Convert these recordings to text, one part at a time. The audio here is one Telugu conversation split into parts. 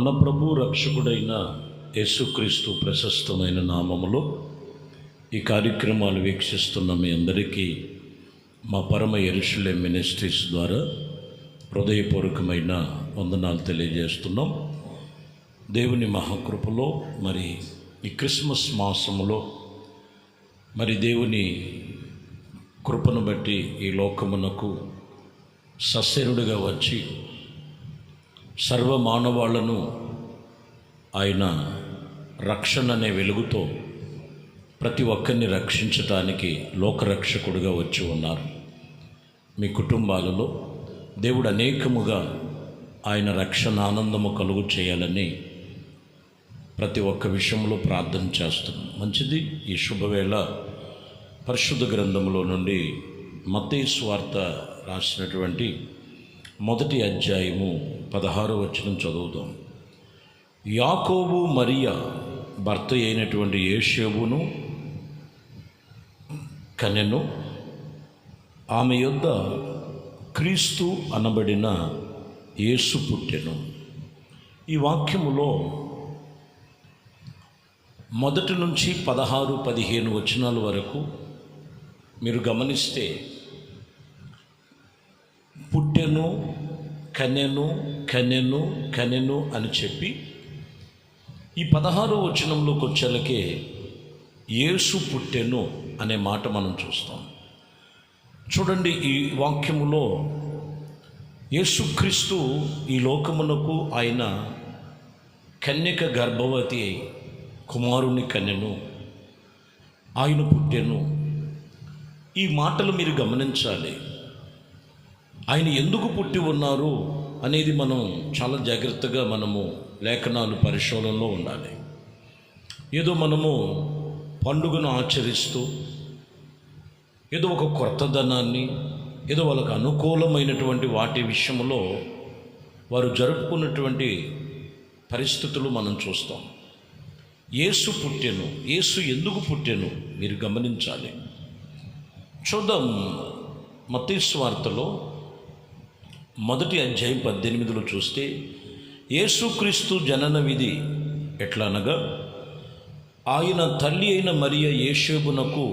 మన ప్రభు రక్షకుడైన యేసుక్రీస్తు ప్రశస్తమైన నామములో ఈ కార్యక్రమాలు వీక్షిస్తున్న మీ అందరికీ మా పరమ యెరూషలేం మినిస్ట్రీస్ ద్వారా హృదయపూర్వకమైన వందనాలు తెలియజేస్తున్నాం. దేవుని మహాకృపలో మరి ఈ క్రిస్మస్ మాసములో మరి దేవుని కృపను బట్టి ఈ లోకమునకు సశరీరుడిగా వచ్చి సర్వ మానవాళ్లను ఆయన రక్షణ అనే వెలుగుతో ప్రతి ఒక్కరిని రక్షించటానికి లోకరక్షకుడిగా వచ్చి ఉన్నారు. మీ కుటుంబాలలో దేవుడు అనేకముగా ఆయన రక్షణ ఆనందము కలుగు చేయాలని ప్రతి ఒక్క విషయంలో ప్రార్థన చేస్తున్నాం. మంచిది. ఈ శుభవేళ పరిశుద్ధ గ్రంథంలో నుండి మత్తయి సువార్త రాసినటువంటి మొదటి అధ్యాయము 16వ వచనం చదువుదాం. యాకోబు మరియా భర్త అయినటువంటి యోసేపును కనెను. ఆమె యొద్ద క్రీస్తు అనబడిన యేసు పుట్టెను. ఈ వాక్యములో మొదటి నుంచి 16-15 వచనాల వరకు మీరు గమనిస్తే పుట్టెను, కనెను, కనెను, కనెను అని చెప్పి ఈ 16వ వచనంలోకి వచ్చేలకే యేసు పుట్టెను అనే మాట మనం చూస్తాం. చూడండి, ఈ వాక్యములో యేసుక్రీస్తు ఈ లోకమునకు ఆయన కన్యక గర్భవతి అయి కుమారుని కనెను, ఆయన పుట్టెను. ఈ మాటలు మీరు గమనించాలి. ఆయన ఎందుకు పుట్టి ఉన్నారు అనేది మనం చాలా జాగ్రత్తగా మనము లేఖనాలు పరిశోధనలో ఉండాలి. ఏదో మనము పండుగను ఆచరిస్తూ ఏదో ఒక కొత్తదనాన్ని ఏదో వాళ్ళకు అనుకూలమైనటువంటి వాటి విషయంలో వారు జరుపుకున్నటువంటి పరిస్థితులు మనం చూస్తాం. యేసు పుట్టెను, యేసు ఎందుకు పుట్టెను మీరు గమనించాలి. చూద్దాం. మత్తయి సువార్తలో మొదటి అధ్యాయం 18లో చూస్తే యేసుక్రీస్తు జనన విధి ఎట్లా అనగా, ఆయన తల్లి అయిన మరియ యోసేపునకు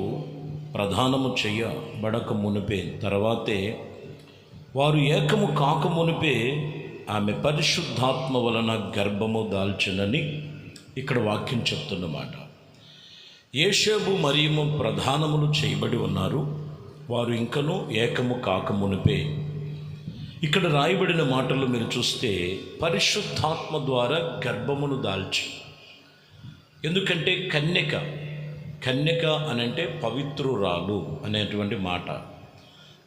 ప్రధానము చేయబడక మునిపే తర్వాతే వారు ఏకము కాక మునిపే ఆమె పరిశుద్ధాత్మ వలన గర్భము దాల్చినని ఇక్కడ వాక్యం చెప్తున్నమాట. యోసేపు మరియము ప్రధానములు చేయబడి ఉన్నారు. వారు ఇంకనూ ఏకము కాక మునిపే. ఇక్కడ రాయబడిన మాటలు మీరు చూస్తే పరిశుద్ధాత్మ ద్వారా గర్భమును దాల్చి. ఎందుకంటే కన్యక అనంటే పవిత్రురాలు అనేటువంటి మాట.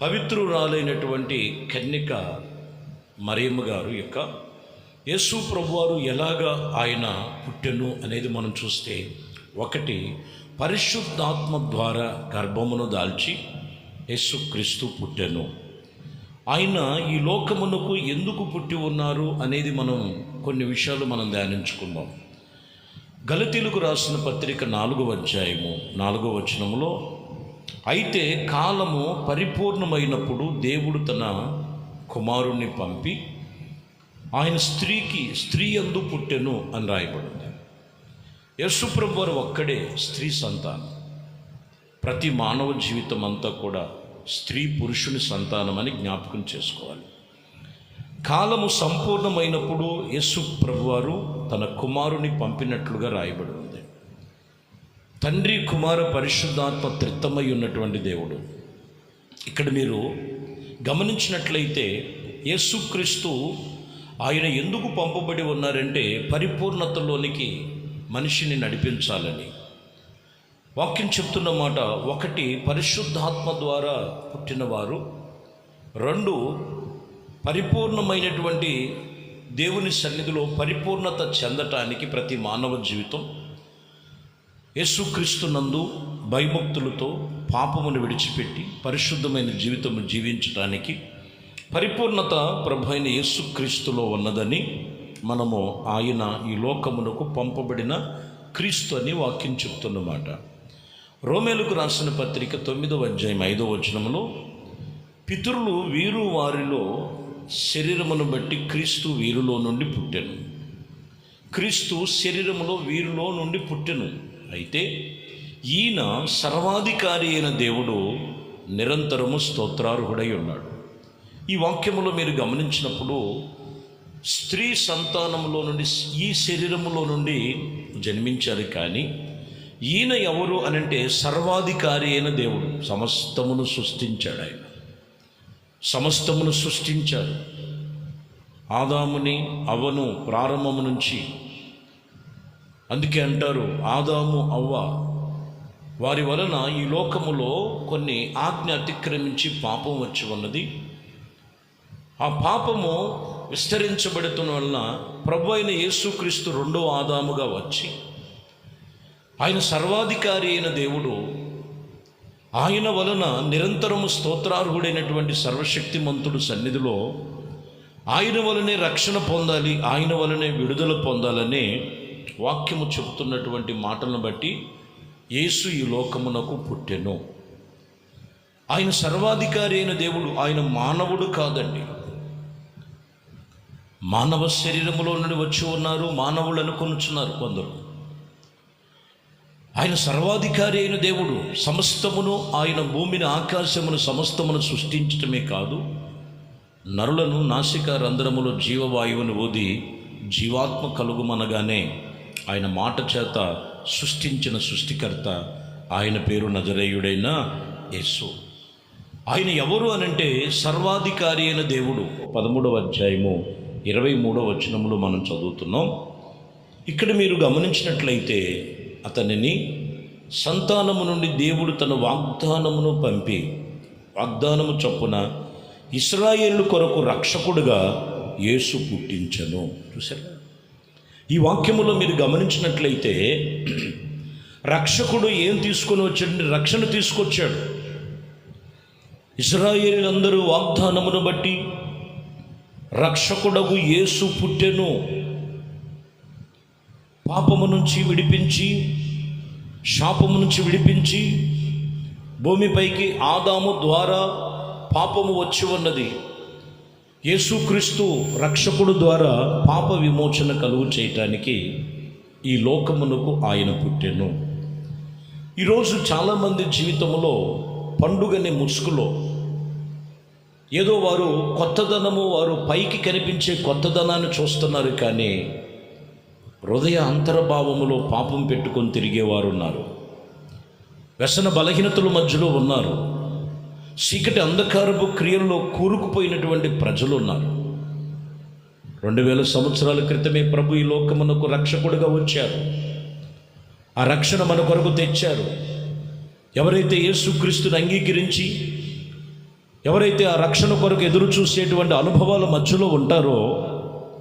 పవిత్రురాలైనటువంటి కన్యక మరియమ్మ గారు యొక్క యేసు ప్రభువారు ఎలాగా ఆయన పుట్టెను అనేది మనం చూస్తే, ఒకటి పరిశుద్ధాత్మ ద్వారా గర్భమును దాల్చి యేసుక్రీస్తు పుట్టెను. ఆయన ఈ లోకమునకు ఎందుకు పుట్టి ఉన్నారు అనేది మనం కొన్ని విషయాలు మనం ధ్యానించుకుందాం. గలతీలకు రాసిన పత్రిక 4వ అధ్యాయము 4వ వచనములో, అయితే కాలము పరిపూర్ణమైనప్పుడు దేవుడు తన కుమారుణ్ణి పంపి ఆయన స్త్రీ యందు పుట్టెను అని రాయబడింది. యేసుప్రభు వారు ఒక్కడే స్త్రీ సంతానం. ప్రతి మానవ జీవితం అంతా కూడా స్త్రీ పురుషుని సంతానం అని జ్ఞాపకం చేసుకోవాలి. కాలము సంపూర్ణమైనప్పుడు యేసు ప్రభువారు తన కుమారుని పంపినట్లుగా రాయబడి ఉంది. తండ్రి కుమార పరిశుద్ధాత్మ త్రిత్తమై ఉన్నటువంటి దేవుడు. ఇక్కడ మీరు గమనించినట్లయితే యేసుక్రీస్తు ఆయన ఎందుకు పంపబడి ఉన్నారంటే పరిపూర్ణతలోనికి మనిషిని నడిపించాలని వాక్యం చెప్తున్న మాట. ఒకటి పరిశుద్ధాత్మ ద్వారా పుట్టినవారు, రెండు పరిపూర్ణమైనటువంటి దేవుని సన్నిధిలో పరిపూర్ణత చెందటానికి ప్రతి మానవ జీవితం యేసుక్రీస్తునందు భయభక్తులతో పాపమును విడిచిపెట్టి పరిశుద్ధమైన జీవితం జీవించటానికి పరిపూర్ణత ప్రభు అయిన యేసుక్రీస్తులో ఉన్నదని మనము ఆయన ఈ లోకమునకు పంపబడిన క్రీస్తు అని వాక్యం చెప్తున్నమాట. రోమేలకు రాసిన పత్రిక 9వ అధ్యాయం 5వ వచనంలో, పితరులు వీరు వారిలో శరీరమును బట్టి క్రీస్తు వీరిలో నుండి పుట్టెను. క్రీస్తు శరీరములో వీరిలో నుండి పుట్టెను. అయితే ఈయన సర్వాధికారి అయిన దేవుడు నిరంతరము స్తోత్రార్హుడై ఉన్నాడు. ఈ వాక్యములో మీరు గమనించినప్పుడు స్త్రీ సంతానములో నుండి ఈ శరీరములో నుండి జన్మించారు, కానీ ఈయన ఎవరు అనంటే సర్వాధికారి అయిన దేవుడు. సమస్తమును సృష్టించాడు. ఆయన సమస్తమును సృష్టించాడు. ఆదాముని అవ్వను ప్రారంభము నుంచి. అందుకే అంటారు, ఆదాము అవ్వ వారి వలన ఈ లోకములో కొన్ని ఆజ్ఞ అతిక్రమించి పాపం వచ్చి ఉన్నది. ఆ పాపము విస్తరించబడుతున్న వలన ప్రభు అయిన యేసుక్రీస్తు రెండో ఆదాముగా వచ్చి, ఆయన సర్వాధికారి అయిన దేవుడు, ఆయన వలన నిరంతరము స్తోత్రార్హుడైనటువంటి సర్వశక్తిమంతుడు సన్నిధిలో ఆయన వలనే రక్షణ పొందాలి, ఆయన వలనే విడుదల పొందాలనే వాక్యము చెబుతున్నటువంటి మాటలను బట్టి యేసు ఈ లోకమునకు పుట్టెను. ఆయన సర్వాధికారి అయిన దేవుడు. ఆయన మానవుడు కాదండి. మానవ శరీరములో నుండి వచ్చి ఉన్నారు, మానవులు అనుకొనుచున్నారు కొందరు. ఆయన సర్వాధికారి అయిన దేవుడు. సమస్తమును, ఆయన భూమిని ఆకాశమును సమస్తమును సృష్టించటమే కాదు, నరులను నాసిక రంధ్రములో జీవవాయువును ఊది జీవాత్మ కలుగుమనగానే ఆయన మాట చేత సృష్టించిన సృష్టికర్త. ఆయన పేరు నజరేయుడైన యేసు. ఆయన ఎవరు అనంటే సర్వాధికారి అయిన దేవుడు. 13వ అధ్యాయము 23వ వచనములో మనం చదువుతున్నాం. ఇక్కడ మీరు గమనించినట్లయితే అతనిని సంతానము నుండి దేవుడు తన వాగ్దానమును పంపి, వాగ్దానము చొప్పున ఇశ్రాయేలు కొరకు రక్షకుడుగా యేసు పుట్టించెను. చూసారా? ఈ వాక్యములో మీరు గమనించినట్లయితే రక్షకుడు ఏం తీసుకొని వచ్చాడంటే రక్షణ తీసుకొచ్చాడు. ఇశ్రాయేలీయులందరూ వాగ్దానమును బట్టి రక్షకుడగు యేసు పుట్టెను. పాపము నుంచి విడిపించి, శాపము నుంచి విడిపించి, భూమిపైకి ఆదాము ద్వారా పాపము వచ్చి ఉన్నది. యేసుక్రీస్తు రక్షకుడు ద్వారా పాప విమోచన కలుగు చేయటానికి ఈ లోకమునకు ఆయన పుట్టెను. ఈరోజు చాలామంది జీవితంలో పండుగని ముసుగులో ఏదో వారు కొత్తదనము, వారు పైకి కనిపించే కొత్తదనాన్ని చూస్తున్నారు, కానీ హృదయ అంతర్భావములో పాపం పెట్టుకొని తిరిగేవారు ఉన్నారు. వ్యసన బలహీనతల మధ్యలో ఉన్నారు. చీకటి అంధకారపు క్రియల్లో కూరుకుపోయినటువంటి ప్రజలు ఉన్నారు. 2000 సంవత్సరాల క్రితమే ప్రభు ఈ లోకమునకు రక్షకుడిగా వచ్చారు. ఆ రక్షణ మన కొరకు తెచ్చారు. ఎవరైతే యేసుక్రీస్తుని అంగీకరించి, ఎవరైతే ఆ రక్షణ కొరకు ఎదురు చూసేటువంటి అనుభవాల మధ్యలో ఉంటారో,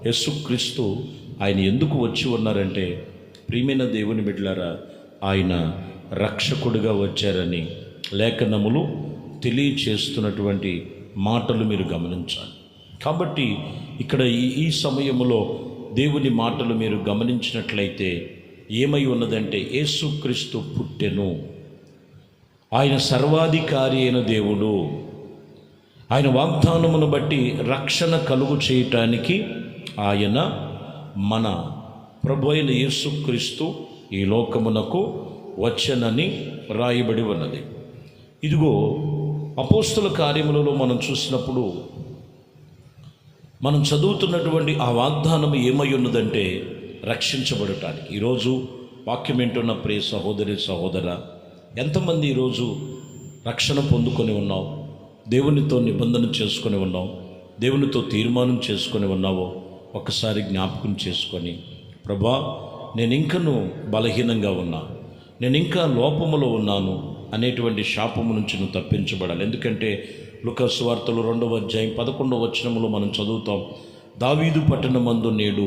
యేసుక్రీస్తు ఆయన ఎందుకు వచ్చి ఉన్నారంటే, ప్రియమైన దేవుని బిడ్డలారా, ఆయన రక్షకుడిగా వచ్చారని లేఖనములు తెలియచేస్తున్నటువంటి మాటలు మీరు గమనించాలి. కాబట్టి ఇక్కడ ఈ సమయంలో దేవుని మాటలు మీరు గమనించినట్లయితే ఏమై ఉన్నదంటే, యేసుక్రీస్తు పుట్టెను. ఆయన సర్వాధికారి అయిన దేవుడు. ఆయన వాగ్దానమును బట్టి రక్షణ కలుగు చేయటానికి ఆయన మన ప్రభు అయిన యేసుక్రీస్తు ఈ లోకమునకు వచ్చనని రాయబడి ఉన్నది. ఇదిగో అపోస్తుల కార్యములలో మనం చూసినప్పుడు మనం చదువుతున్నటువంటి ఆ వాగ్దానం ఏమై ఉన్నదంటే రక్షించబడటానికి. ఈరోజు వాక్యం వింటున్న ప్రియ సహోదరి సహోదర, ఎంతమంది ఈరోజు రక్షణ పొందుకొని ఉన్నావు, దేవునితో నిబంధన చేసుకొని ఉన్నావు, దేవునితో తీర్మానం చేసుకొని ఉన్నావో ఒకసారి జ్ఞాపకం చేసుకొని, ప్రభా నేను ఇంకనూ బలహీనంగా ఉన్నా, నేను ఇంకా లోపములో ఉన్నాను అనేటువంటి శాపము నుంచి నువ్వు తప్పించబడాలి. ఎందుకంటే లూకా సువార్తలు 2వ అధ్యాయం 11వ వచనములో మనం చదువుతాం, దావీదు పట్టణమందు నేడు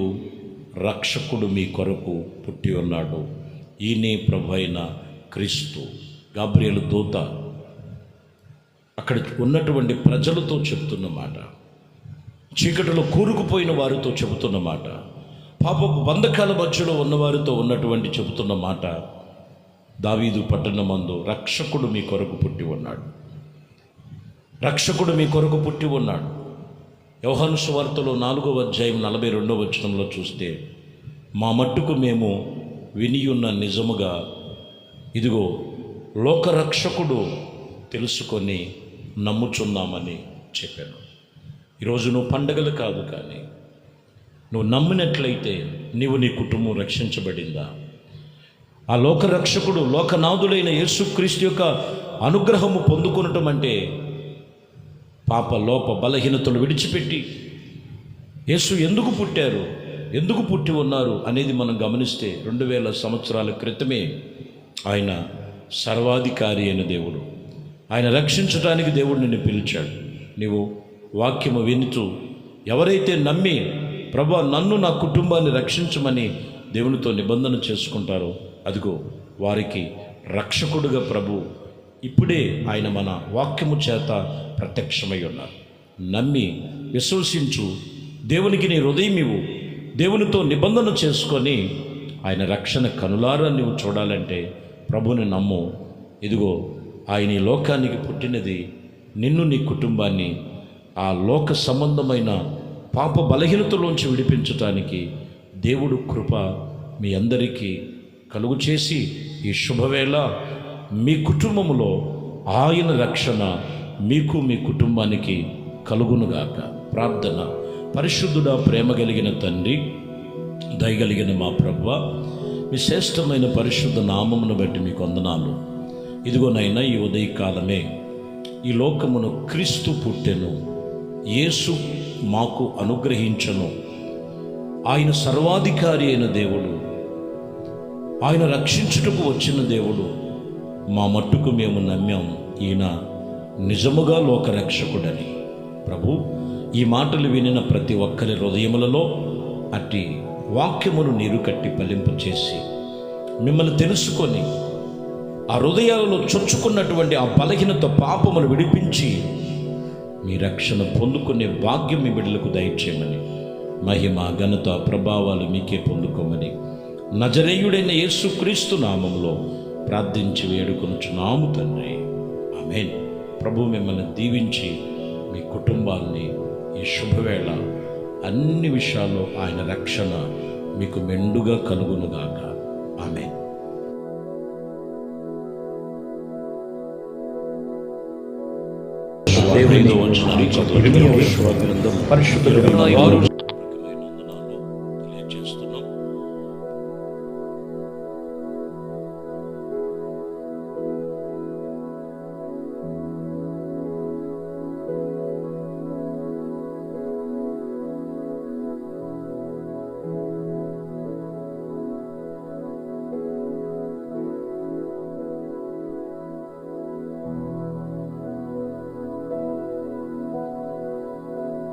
రక్షకుడు మీ కొరకు పుట్టి ఉన్నాడు, ఈయనే ప్రభు అయిన క్రీస్తు. గాబ్రియేలు దూత అక్కడ ఉన్నటువంటి ప్రజలతో చెబుతున్న మాట, చీకటిలో కూరుకుపోయిన వారితో చెబుతున్న మాట, పాపపు బంధకాల మధ్యలో ఉన్నవారితో ఉన్నటువంటి చెబుతున్న మాట, దావీదు పట్టణమందు రక్షకుడు మీ కొరకు పుట్టి ఉన్నాడు, రక్షకుడు మీ కొరకు పుట్టి ఉన్నాడు. యోహాను సువార్తలో 4వ అధ్యాయం 42వ వచనంలో చూస్తే, మా మట్టుకు మేము వినియున్న నిజముగా ఇదిగో లోకరక్షకుడు తెలుసుకొని నమ్ముచున్నామని చెప్పాను. ఈరోజు నువ్వు పండగలు కాదు, కానీ నువ్వు నమ్మినట్లయితే నీవు నీ కుటుంబం రక్షించబడిందా? ఆ లోకరక్షకుడు లోకనాథుడైన యేసుక్రీస్తు యొక్క అనుగ్రహము పొందుకొనటం అంటే పాప లోప బలహీనతలు విడిచిపెట్టి యేసు ఎందుకు పుట్టారు, ఎందుకు పుట్టి ఉన్నారు అనేది మనం గమనిస్తే 2000 సంవత్సరాల క్రితమే ఆయన సర్వాధికారి అయిన దేవుడు, ఆయన రక్షించడానికి దేవుడు నిన్ను పిలిచాడు. నీవు వాక్యము వినుతూ ఎవరైతే నమ్మి ప్రభా నన్ను నా కుటుంబాన్ని రక్షించమని దేవునితో నిబంధన చేసుకుంటారో అదిగో వారికి రక్షకుడుగా ప్రభు ఇప్పుడే ఆయన మన వాక్యము చేత ప్రత్యక్షమై ఉన్నారు. నమ్మి విశ్వసించు, దేవునికి నీ హృదయం ఇవ్వు, దేవునితో నిబంధన చేసుకొని ఆయన రక్షణ కనులారా నువ్వు చూడాలంటే ప్రభుని నమ్ము. ఇదిగో ఆయన ఈ లోకానికి పుట్టినది నిన్ను నీ కుటుంబాన్ని ఆ లోక సంబంధమైన పాప బలహీనతలోంచి విడిపించటానికి. దేవుడు కృప మీ అందరికీ కలుగు చేసి ఈ శుభవేళ మీ కుటుంబములో ఆయన రక్షణ మీకు మీ కుటుంబానికి కలుగునుగాక. ప్రార్థన. పరిశుద్ధుడా, ప్రేమ కలిగిన తండ్రి, దయగలిగిన మా ప్రభువా, మీ శ్రేష్టమైన పరిశుద్ధ నామమును బట్టి మీకు వందనాలు. ఇదిగోనైనా ఈ ఉదయకాలమే ఈ లోకమును క్రీస్తు పుట్టెను, యేసు మాకు అనుగ్రహించను. ఆయన సర్వాధికారి అయిన దేవుడు, ఆయన రక్షించుటకు వచ్చిన దేవుడు. మా మట్టుకు మేము నమ్మాం ఈయన నిజముగా లోకరక్షకుడని. ప్రభు, ఈ మాటలు వినిన ప్రతి ఒక్కరి హృదయములలో అట్టి వాక్యమును నీరు కట్టి ఫలింపు చేసి మిమ్మల్ని తెలుసుకొని ఆ హృదయాలలో చొచ్చుకున్నటువంటి ఆ బలహీనత పాపమును విడిపించి మీ రక్షణ పొందుకునే భాగ్యం మీ బిడ్డలకు దయచేయమని, మహిమ ఘనత ప్రభావాలు మీకే పొందుకోమని నజరేయుడైన యేసుక్రీస్తు నామములో ప్రార్థించి వేడుకొనుచున్నాము తండ్రి. ఆమేన్. ప్రభు మిమ్మల్ని దీవించి మీ కుటుంబాన్ని ఈ శుభవేళ అన్ని విషయాల్లో ఆయన రక్షణ మీకు మెండుగా కలుగునుగాక. ఆమేన్. దేవునితో వచ్చిన పరిశుద్ధ